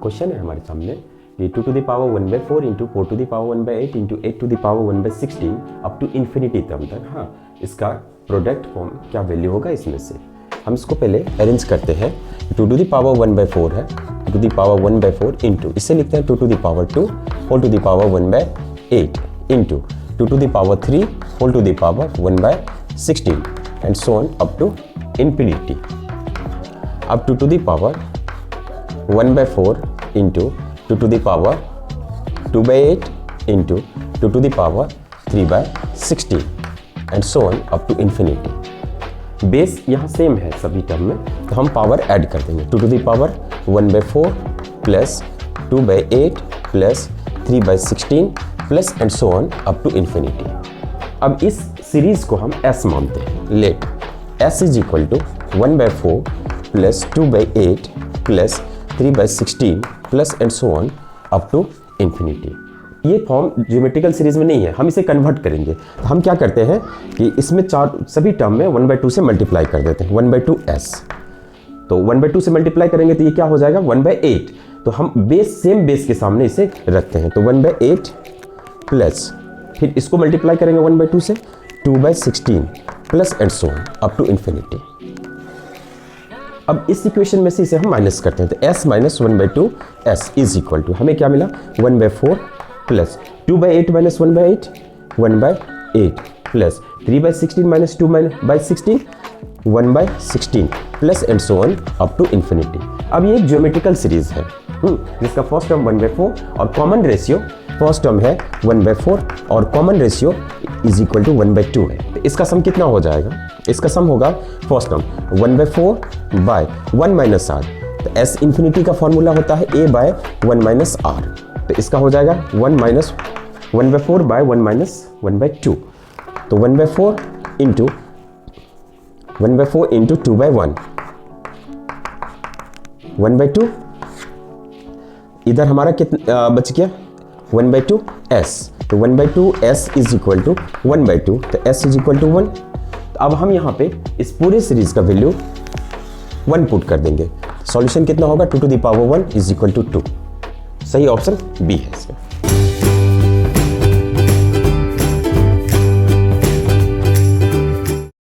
Question है हमारे सामने कि 2 to the power 1/4 into 4 to the power 1/8 into 8 to the power 1/16 up to infinity term तक। हाँ, इसका प्रोडक्ट फॉर्म क्या वैल्यू होगा इसमें से। हम इसको पहले अरेंज करते हैं। 2 to the power 1/4 है, 2 to the power 1/4 इंटू, इसे लिखते हैं 2 to the power 2 whole to the power 1/8 into 2 to the power 3 whole to the power 1/16 and so on up to infinity. अब 2 to the power 1/4 into 2 to the power 2/8 into 2 to the power 3/16 and so on up to infinity. Base यहाँ same है सभी term में, तो हम power add कर देंगे। 2 to the power 1/4 plus 2/8 plus 3/16 plus and so on up to infinity. अब इस सीरीज को हम S मानते हैं। Let S is equal to 1/4 plus 2/8 plus 3/16 plus and so on up to infinity. ये फॉर्म ज्योमेट्रिकल सीरीज में नहीं है, हम इसे कन्वर्ट करेंगे। तो हम क्या करते हैं कि इसमें सभी टर्म में 1/2 से मल्टीप्लाई कर देते हैं, 1/2s। तो 1/2 से मल्टीप्लाई करेंगे तो ये क्या हो जाएगा 1/8। तो हम सेम बेस के सामने इसे रखते हैं, तो 1/8 प्लस फिर इसको मल्टीप्लाई करेंगे 1/2 से 2/16 plus and so on up to infinity. अब इस इक्वेशन में से इसे हम माइनस करते हैं, तो s minus 1/2s is equal to हमें क्या मिला 1/4 plus 2/8 minus 1/8 1/8 plus 3/16 minus 2/16 1/16 plus and so on up to infinity. अब ये एक ज्योमेट्रिकल सीरीज है जिसका फर्स्ट टर्म 1/4 और कॉमन रेशियो फर्स्ट टर्म है 1/4 और common ratio is equal to 1/2 है। तो इसका सम कितना हो जाएगा, इसका सम होगा first term 1/4 by 1 minus R. तो एस इन्फिनिटी का फॉर्मूला होता है a बाय 1 माइनस आर। तो इसका हो जाएगा 1/4 बाय 1 माइनस 1/2। तो 1/4 इंटू 2/1 1/2 इधर हमारा कितना बच गया 1/2s। तो 1/2s इज इक्वल टू 1/2, तो s इज इक्वल टू 1। तो अब हम यहाँ पे इस पूरे सीरीज का वैल्यू 1 पुट कर देंगे। सॉल्यूशन कितना होगा 2 to the power 1 is equal to 2। सही ऑप्शन बी है इसका।